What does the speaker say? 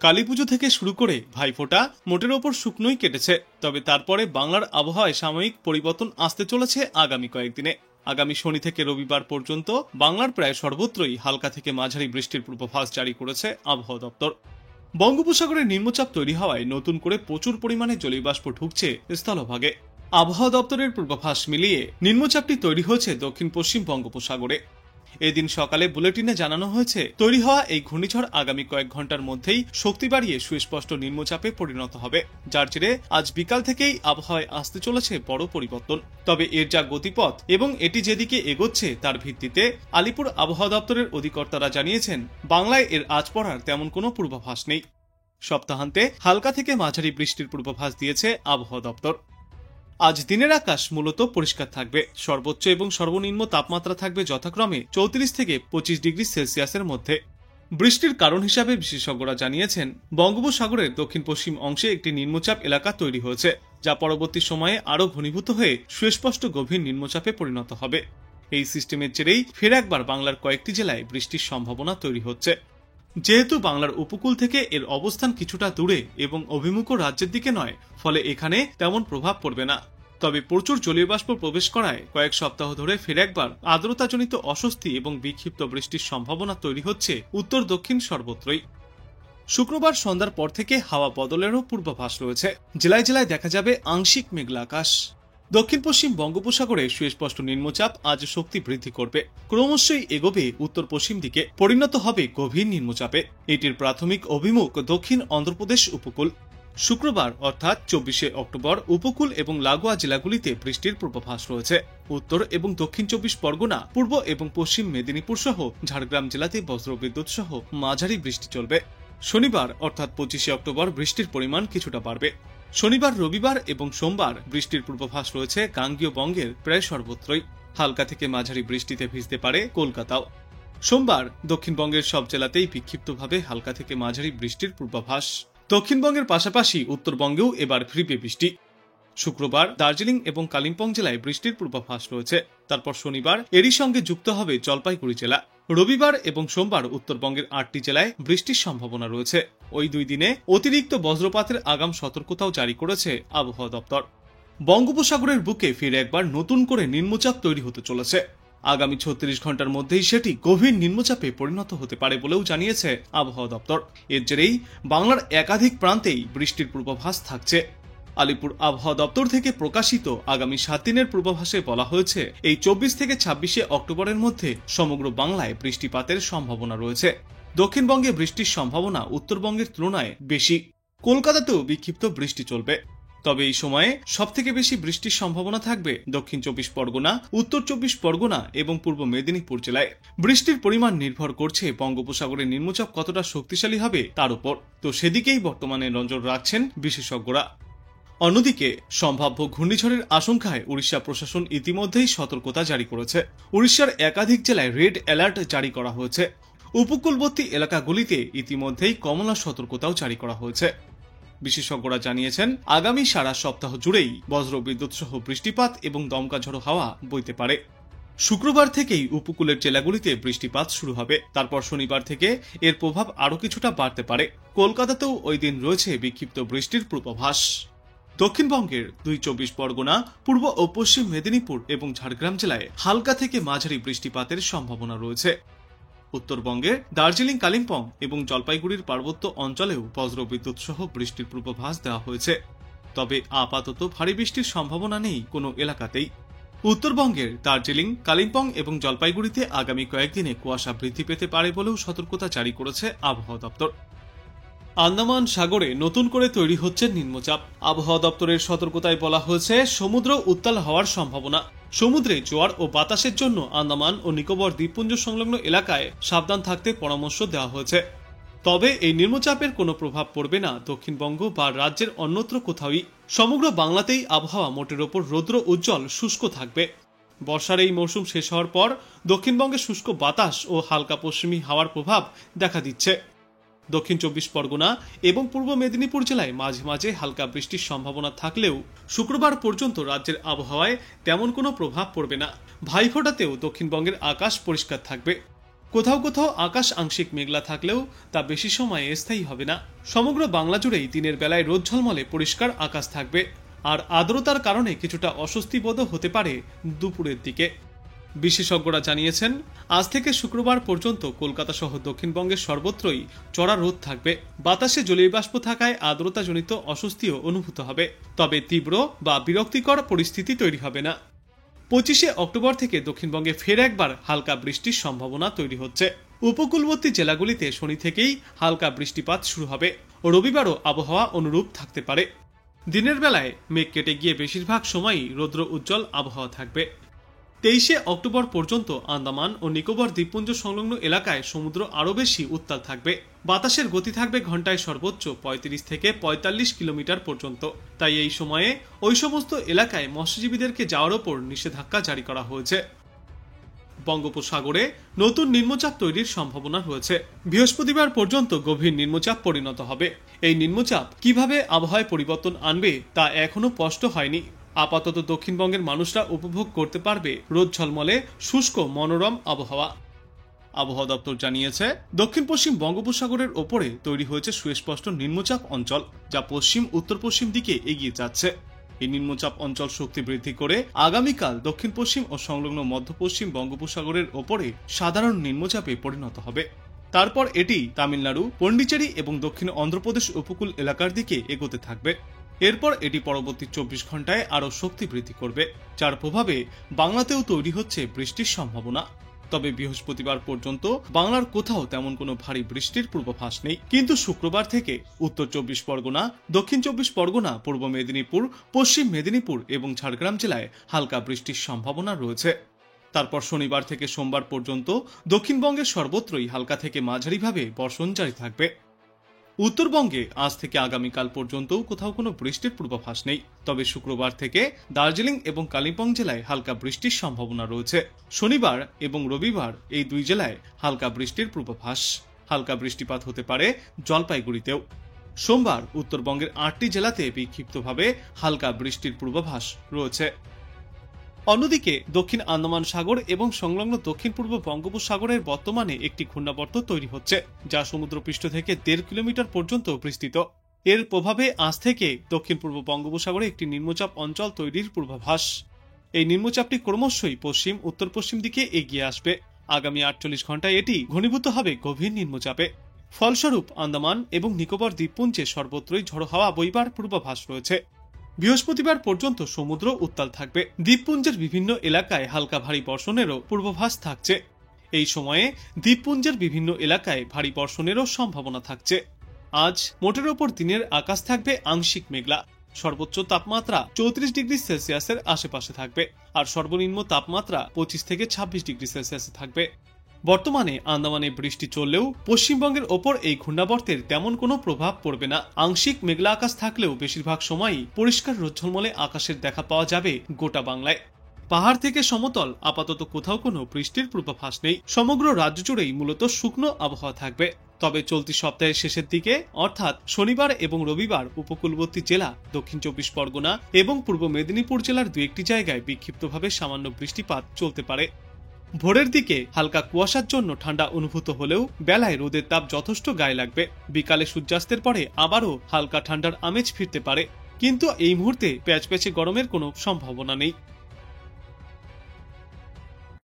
কালীপুজো থেকে শুরু করে ভাইফোঁটা মোটের ওপর শুকনোই কেটেছে। তবে তারপরে বাংলার আবহাওয়ায় সাময়িক পরিবর্তন আসতে চলেছে আগামী কয়েকদিনে। আগামী শনি থেকে রবিবার পর্যন্ত বাংলার প্রায় সর্বত্রই হালকা থেকে মাঝারি বৃষ্টির পূর্বাভাস জারি করেছে আবহাওয়া দপ্তর। বঙ্গোপসাগরে নিম্নচাপ তৈরি হওয়ায় নতুন করে প্রচুর পরিমাণে জলীয়বাষ্প ঢুকছে স্থলভাগে। আবহাওয়া দপ্তরের পূর্বাভাস মিলিয়ে নিম্নচাপটি তৈরি হয়েছে দক্ষিণ পশ্চিম বঙ্গোপসাগরে। এদিন সকালে বুলেটিনে জানানো হয়েছে তৈরি হওয়া এই ঘূর্ণিঝড় আগামী কয়েক ঘন্টার মধ্যেই শক্তি বাড়িয়ে সুস্পষ্ট নিম্নচাপে পরিণত হবে, যার জেরে আজ বিকাল থেকেই আবহাওয়ায় আসতে চলেছে বড় পরিবর্তন। তবে এর যা গতিপথ এবং এটি যেদিকে এগোচ্ছে তার ভিত্তিতে আলিপুর আবহাওয়া দপ্তরের অধিকর্তারা জানিয়েছেন বাংলায় এর আজ পড়ার তেমন কোনো পূর্বাভাস নেই। সপ্তাহান্তে হালকা থেকে মাঝারি বৃষ্টির পূর্বাভাস দিয়েছে আবহাওয়া দপ্তর। আজ দিনের আকাশ মূলত পরিষ্কার থাকবে। সর্বোচ্চ এবং সর্বনিম্ন তাপমাত্রা থাকবে যথাক্রমে 34 থেকে 25 ডিগ্রি সেলসিয়াসের মধ্যে। বৃষ্টির কারণ হিসাবে বিশেষজ্ঞরা জানিয়েছেন বঙ্গোপসাগরের দক্ষিণ পশ্চিম অংশে একটি নিম্নচাপ এলাকা তৈরি হয়েছে, যা পরবর্তী সময়ে আরও ঘনীভূত হয়ে সুস্পষ্ট গভীর নিম্নচাপে পরিণত হবে। এই সিস্টেমের জেরেই ফের একবার বাংলার কয়েকটি জেলায় বৃষ্টির সম্ভাবনা তৈরি হচ্ছে। যেহেতু বাংলার উপকূল থেকে এর অবস্থান কিছুটা দূরে এবং অভিমুখও রাজ্যের দিকে নয়, ফলে এখানে তেমন প্রভাব পড়বে না। তবে প্রচুর জলীয় বাষ্প প্রবেশ করায় কয়েক সপ্তাহ ধরে ফের একবার আর্দ্রতাজনিত অস্বস্তি এবং বিক্ষিপ্ত বৃষ্টির সম্ভাবনা তৈরি হচ্ছে উত্তর দক্ষিণ সর্বত্রই। শুক্রবার সন্ধ্যার পর থেকে হাওয়া বদলেরও পূর্বাভাস রয়েছে। জেলায় জেলায় দেখা যাবে আংশিক মেঘলা আকাশ। দক্ষিণ পশ্চিম বঙ্গোপসাগরে সুস্পষ্ট নিম্নচাপ আজ শক্তি বৃদ্ধি করবে, ক্রমশই এগোবে উত্তর পশ্চিম দিকে, পরিণত হবে গভীর নিম্নচাপে। এটির প্রাথমিক অভিমুখ দক্ষিণ অন্ধ্রপ্রদেশ উপকূল। শুক্রবার অর্থাৎ 24শে অক্টোবর উপকূল এবং লাগোয়া জেলাগুলিতে বৃষ্টির পূর্বাভাস রয়েছে। উত্তর এবং দক্ষিণ 24 পরগনা, পূর্ব এবং পশ্চিম মেদিনীপুর সহ ঝাড়গ্রাম জেলাতে বজ্রবিদ্যুৎ সহ মাঝারি বৃষ্টি চলবে। শনিবার অর্থাৎ 25শে অক্টোবর বৃষ্টির পরিমাণ কিছুটা বাড়বে। শনিবার, রবিবার এবং সোমবার বৃষ্টির পূর্বাভাস রয়েছে গাঙ্গীয় বঙ্গের প্রায় সর্বত্রই। হালকা থেকে মাঝারি বৃষ্টিতে ভিজতে পারে কলকাতাও। সোমবার দক্ষিণবঙ্গের সব জেলাতেই বিক্ষিপ্তভাবে হালকা থেকে মাঝারি বৃষ্টির পূর্বাভাস। দক্ষিণবঙ্গের পাশাপাশি উত্তরবঙ্গেও এবার ফিরবে বৃষ্টি। শুক্রবার দার্জিলিং এবং কালিম্পং জেলায় বৃষ্টির পূর্বাভাস রয়েছে। তারপর শনিবার এরই সঙ্গে যুক্ত হবে জলপাইগুড়ি জেলা। রবিবার এবং সোমবার উত্তরবঙ্গের 8টি জেলায় বৃষ্টির সম্ভাবনা রয়েছে। ওই দুই দিনে অতিরিক্ত বজ্রপাতের আগাম সতর্কতাও জারি করেছে আবহাওয়া দপ্তর। বঙ্গোপসাগরের বুকে ফিরে একবার নতুন করে নিম্নচাপ তৈরি হতে চলেছে। আগামী 36 ঘন্টার মধ্যেই সেটি গভীর নিম্নচাপে পরিণত হতে পারে বলেও জানিয়েছে আবহাওয়া দপ্তর। এর জেরেই বাংলার একাধিক প্রান্তেই বৃষ্টির পূর্বাভাস থাকছে। আলিপুর আবহাওয়া দপ্তর থেকে প্রকাশিত আগামী 7 দিনের পূর্বাভাসে বলা হয়েছে এই 24 থেকে 26শে অক্টোবরের মধ্যে সমগ্র বাংলায় বৃষ্টিপাতের সম্ভাবনা রয়েছে। দক্ষিণবঙ্গে বৃষ্টির সম্ভাবনা উত্তরবঙ্গের তুলনায় বেশি। কলকাতাতেও বিক্ষিপ্ত বৃষ্টি চলবে। তবে এই সময়ে সবথেকে বেশি বৃষ্টির সম্ভাবনা থাকবে দক্ষিণ 24 পরগনা, উত্তর 24 পরগনা এবং পূর্ব মেদিনীপুর জেলায়। বৃষ্টির পরিমাণ নির্ভর করছে বঙ্গোপসাগরের নিম্নচাপ কতটা শক্তিশালী হবে তার উপর। তো সেদিকেই বর্তমানে নজর রাখছেন বিশেষজ্ঞরা। অন্যদিকে সম্ভাব্য ঘূর্ণিঝড়ের আশঙ্কায় উড়িষ্যা প্রশাসন ইতিমধ্যেই সতর্কতা জারি করেছে। উড়িষ্যার একাধিক জেলায় রেড অ্যালার্ট জারি করা হয়েছে। উপকূলবর্তী এলাকাগুলিতে ইতিমধ্যেই কমলা সতর্কতাও জারি করা হয়েছে। বিশেষজ্ঞরা জানিয়েছেন আগামী সারা সপ্তাহ জুড়েই বজ্রবিদ্যুৎ সহ বৃষ্টিপাত এবং দমকা ঝড়ো হাওয়া বইতে পারে। শুক্রবার থেকেই উপকূলের জেলাগুলিতে বৃষ্টিপাত শুরু হবে। তারপর শনিবার থেকে এর প্রভাব আরও কিছুটা বাড়তে পারে। কলকাতাতেও ওই দিন রয়েছে বিক্ষিপ্ত বৃষ্টির পূর্বাভাস। দক্ষিণবঙ্গের 24 পরগনা, পূর্ব ও পশ্চিম মেদিনীপুর এবং ঝাড়গ্রাম জেলায় হালকা থেকে মাঝারি বৃষ্টিপাতের সম্ভাবনা রয়েছে। উত্তরবঙ্গের দার্জিলিং, কালিম্পং এবং জলপাইগুড়ির পার্বত্য অঞ্চলেও বজ্রবিদ্যুৎ সহ বৃষ্টির পূর্বাভাস দেওয়া হয়েছে। তবে আপাতত ভারী বৃষ্টির সম্ভাবনা নেই কোনো এলাকাতেই। উত্তরবঙ্গের দার্জিলিং, কালিম্পং এবং জলপাইগুড়িতে আগামী কয়েকদিনে কুয়াশা বৃদ্ধি পেতে পারে বলেও সতর্কতা জারি করেছে আবহাওয়া দপ্তর। আন্দামান সাগরে নতুন করে তৈরি হচ্ছে নিম্নচাপ। আবহাওয়া দপ্তরের সতর্কতায় বলা হয়েছে সমুদ্র উত্তাল হওয়ার সম্ভাবনা। সমুদ্রে জোয়ার ও বাতাসের জন্য আন্দামান ও নিকোবর দ্বীপপুঞ্জ সংলগ্ন এলাকায় সাবধান থাকতে পরামর্শ দেওয়া হয়েছে। তবে এই নিম্নচাপের কোনো প্রভাব পড়বে না দক্ষিণবঙ্গ বা রাজ্যের অন্যত্র কোথাওই। সমগ্র বাংলাতেই আবহাওয়া মোটের ওপর রৌদ্র উজ্জ্বল শুষ্ক থাকবে। বর্ষার এই মৌসুম শেষ হওয়ার পর দক্ষিণবঙ্গে শুষ্ক বাতাস ও হালকা পশ্চিমী হাওয়ার প্রভাব দেখা দিচ্ছে। দক্ষিণ 24 পরগনা এবং পূর্ব মেদিনীপুর জেলায় মাঝে মাঝে হালকা বৃষ্টির সম্ভাবনা থাকলেও শুক্রবার পর্যন্ত রাজ্যের আবহাওয়ায় তেমন কোনো প্রভাব পড়বে না। ভাইফোঁটাতেও দক্ষিণবঙ্গের আকাশ পরিষ্কার থাকবে। কোথাও কোথাও আকাশ আংশিক মেঘলা থাকলেও তা বেশি সময় স্থায়ী হবে না। সমগ্র বাংলা জুড়েই দিনের বেলায় রোদ ঝলমলে পরিষ্কার আকাশ থাকবে, আর আর্দ্রতার কারণে কিছুটা অস্বস্তিবোধও হতে পারে দুপুরের দিকে। বিশেষজ্ঞরা জানিয়েছেন, আজ থেকে শুক্রবার পর্যন্ত কলকাতা সহ দক্ষিণবঙ্গের সর্বত্রই চড়া রোদ থাকবে। বাতাসে জলীয় বাষ্প থাকায় আর্দ্রতাজনিত অস্বস্তিও অনুভূত হবে, তবে তীব্র বা বিরক্তিকর পরিস্থিতি তৈরি হবে না। 25শে অক্টোবর থেকে দক্ষিণবঙ্গে ফের একবার হালকা বৃষ্টির সম্ভাবনা তৈরি হচ্ছে। উপকূলবর্তী জেলাগুলিতে শনি থেকেই হালকা বৃষ্টিপাত শুরু হবে। রবিবারও আবহাওয়া অনুরূপ থাকতে পারে। দিনের বেলায় মেঘ কেটে গিয়ে বেশিরভাগ সময়ই রৌদ্র উজ্জ্বল আবহাওয়া থাকবে। 23শে অক্টোবর পর্যন্ত আন্দামান ও নিকোবর দ্বীপপুঞ্জ সংলগ্ন এলাকায় সমুদ্র আরও বেশি উত্তাল থাকবে। বাতাসের গতি থাকবে ঘন্টায় সর্বোচ্চ 35 থেকে 45 কিলোমিটার পর্যন্ত। তাই এই সময়ে ওই সমস্ত এলাকায় মৎস্যজীবীদেরকে যাওয়ার ওপর নিষেধাজ্ঞা জারি করা হয়েছে। বঙ্গোপসাগরে নতুন নিম্নচাপ তৈরির সম্ভাবনা রয়েছে। বৃহস্পতিবার পর্যন্ত গভীর নিম্নচাপ পরিণত হবে। এই নিম্নচাপ কিভাবে আবহাওয়ায় পরিবর্তন আনবে তা এখনো স্পষ্ট হয়নি। আপাতত দক্ষিণবঙ্গের মানুষরা উপভোগ করতে পারবে রোদ ঝলমলে শুষ্ক মনোরম আবহাওয়া। আবহাওয়া দপ্তর জানিয়েছে, দক্ষিণ পশ্চিম বঙ্গোপসাগরের ওপরে তৈরি হয়েছে সুস্পষ্ট নিম্নচাপ অঞ্চল, যা পশ্চিম উত্তর পশ্চিম দিকে এগিয়ে যাচ্ছে। এই নিম্নচাপ অঞ্চল শক্তি বৃদ্ধি করে আগামীকাল দক্ষিণ পশ্চিম ও সংলগ্ন মধ্য পশ্চিম বঙ্গোপসাগরের ওপরে সাধারণ নিম্নচাপে পরিণত হবে। তারপর এটি তামিলনাড়ু, পন্ডিচেরি এবং দক্ষিণ অন্ধ্রপ্রদেশ উপকূল এলাকার দিকে এগোতে থাকবে। এরপর এটি পরবর্তী 24 ঘন্টায় আরও শক্তি বৃদ্ধি করবে, যার প্রভাবে বাংলাতেও তৈরি হচ্ছে বৃষ্টির সম্ভাবনা। তবে বৃহস্পতিবার পর্যন্ত বাংলার কোথাও তেমন কোনো ভারী বৃষ্টির পূর্বাভাস নেই। কিন্তু শুক্রবার থেকে উত্তর 24 পরগনা, দক্ষিণ 24 পরগনা, পূর্ব মেদিনীপুর, পশ্চিম মেদিনীপুর এবং ঝাড়গ্রাম জেলায় হালকা বৃষ্টির সম্ভাবনা রয়েছে। তারপর শনিবার থেকে সোমবার পর্যন্ত দক্ষিণবঙ্গের সর্বত্রই হালকা থেকে মাঝারিভাবে বর্ষণ জারি থাকবে। উত্তরবঙ্গে আজ থেকে আগামীকাল পর্যন্তও কোথাও কোনো বৃষ্টির পূর্বাভাস নেই। তবে শুক্রবার থেকে দার্জিলিং এবং কালিম্পং জেলায় হালকা বৃষ্টির সম্ভাবনা রয়েছে। শনিবার এবং রবিবার এই দুই জেলায় হালকা বৃষ্টির পূর্বাভাস। হালকা বৃষ্টিপাত হতে পারে জলপাইগুড়িতেও। সোমবার উত্তরবঙ্গের 8টি জেলাতে বিক্ষিপ্তভাবে হালকা বৃষ্টির পূর্বাভাস রয়েছে। অন্যদিকে দক্ষিণ আন্দামান সাগর এবং সংলগ্ন দক্ষিণ পূর্ব বঙ্গোপসাগরের বর্তমানে একটি ঘূর্ণাবর্ত তৈরি হচ্ছে, যা সমুদ্রপৃষ্ঠ থেকে 1.5 কিলোমিটার পর্যন্ত বিস্তৃত। এর প্রভাবে আজ থেকে দক্ষিণ পূর্ব বঙ্গোপসাগরে একটি নিম্নচাপ অঞ্চল তৈরির পূর্বাভাস। এই নিম্নচাপটি ক্রমশই পশ্চিম উত্তর পশ্চিম দিকে এগিয়ে আসবে। আগামী 48 ঘন্টায় এটি ঘনীভূত হবে গভীর নিম্নচাপে। ফলস্বরূপ আন্দামান এবং নিকোবর দ্বীপপুঞ্জে সর্বত্রই ঝড়ো হাওয়া বইবার পূর্বাভাস রয়েছে। বৃহস্পতিবার পর্যন্ত সমুদ্র উত্তাল থাকবে। দ্বীপপুঞ্জের বিভিন্ন এলাকায় হালকা ভারী বর্ষণেরও পূর্বাভাস থাকছে। এই সময়ে দ্বীপপুঞ্জের বিভিন্ন এলাকায় ভারী বর্ষণেরও সম্ভাবনা থাকছে। আজ মোটের ওপর দিনের আকাশ থাকবে আংশিক মেঘলা। সর্বোচ্চ তাপমাত্রা 34 ডিগ্রি সেলসিয়াসের আশেপাশে থাকবে, আর সর্বনিম্ন তাপমাত্রা 25 থেকে 26 ডিগ্রি সেলসিয়াসে থাকবে। বর্তমানে আন্দামানে বৃষ্টি চললেও পশ্চিমবঙ্গের ওপর এই ঘূর্ণাবর্তের তেমন কোনো প্রভাব পড়বে না। আংশিক মেঘলা আকাশ থাকলেও বেশিরভাগ সময়ই পরিষ্কার রোদঝলমলে আকাশের দেখা পাওয়া যাবে গোটা বাংলায়। পাহাড় থেকে সমতল আপাতত কোথাও কোনো বৃষ্টির পূর্বাভাস নেই। সমগ্র রাজ্য জুড়েই মূলত শুকনো আবহাওয়া থাকবে। তবে চলতি সপ্তাহের শেষের দিকে অর্থাৎ শনিবার এবং রবিবার উপকূলবর্তী জেলা, দক্ষিণ 24 পরগনা এবং পূর্ব মেদিনীপুর জেলার 2-1টি জায়গায় বিক্ষিপ্তভাবে সামান্য বৃষ্টিপাত চলতে পারে। ভোরের দিকে হালকা কুয়াশার জন্য ঠান্ডা অনুভূত হলেও বেলায় রোদের তাপ যথেষ্ট গায়ে লাগবে। বিকালে সূর্যাস্তের পরে আবারও হালকা ঠান্ডার আমেজ ফিরতে পারে, কিন্তু এই মুহূর্তে প্যাচপ্যাচে গরমের কোনো সম্ভাবনা নেই।